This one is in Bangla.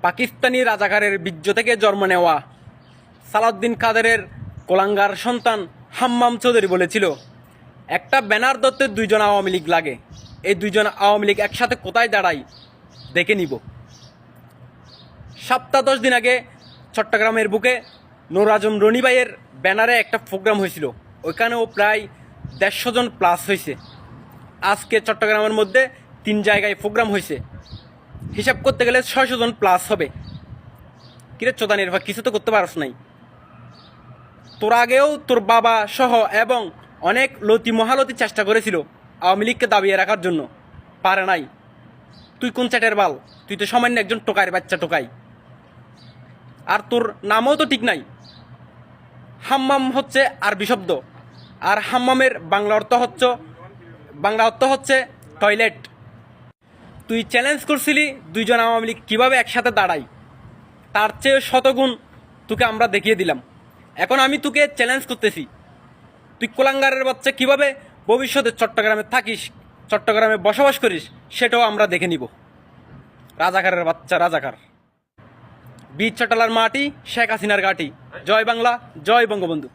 পাকিস্তানি রাজাকারের বীর্য থেকে জন্ম নেওয়া সালাউদ্দিন কাদেরের কোলাঙ্গার সন্তান হাম্মাম চৌধুরী বলেছিল, একটা ব্যানার ধরতে দুইজন আওয়ামী লীগ লাগে, এই দুইজন আওয়ামী লীগ একসাথে কোথায় দাঁড়ায় দেখে নিব। সপ্তাহ 10 দিন আগে চট্টগ্রামের বুকে নূর আজম রনি ভাইয়ের ব্যানারে একটা প্রোগ্রাম হয়েছিল, ওইখানেও প্রায় 150 জন প্লাস হয়েছে। আজকে চট্টগ্রামের মধ্যে 3 জায়গায় প্রোগ্রাম হয়েছে, হিসাব করতে গেলে 600 জন প্লাস হবে। কিরে চোদানির ভাই, কিছু তো করতে পারস নাই। তোর আগেও তোর বাবা সহ এবং অনেক লতি মহালতি চেষ্টা করেছিল আওয়ামী লীগকে দাবিয়ে রাখার জন্য, পারে নাই। তুই কোন চ্যাটের বাল? তুই তো সামান্য একজন টোকাইয়ের বাচ্চা, টোকাই। আর তোর নামও তো ঠিক নাই। হাম্মাম হচ্ছে আরবি শব্দ, আর হাম্মামের বাংলা অর্থ হচ্ছে টয়লেট। তুই চ্যালেঞ্জ করছিলি দুইজন আওয়ামী লীগ কীভাবে একসাথে দাঁড়ায়, তার চেয়ে শতগুণ তোকে আমরা দেখিয়ে দিলাম। এখন আমি তোকে চ্যালেঞ্জ করতেছি, তুই কোলাঙ্গারের বাচ্চা কীভাবে ভবিষ্যতে চট্টগ্রামে থাকিস, চট্টগ্রামে বসবাস করিস, সেটাও আমরা দেখে নিব। রাজাকারের বাচ্চা, রাজাকার। বীর চটালার মাটি, শেখ হাসিনার ঘাঁটি। জয় বাংলা, জয় বঙ্গবন্ধু।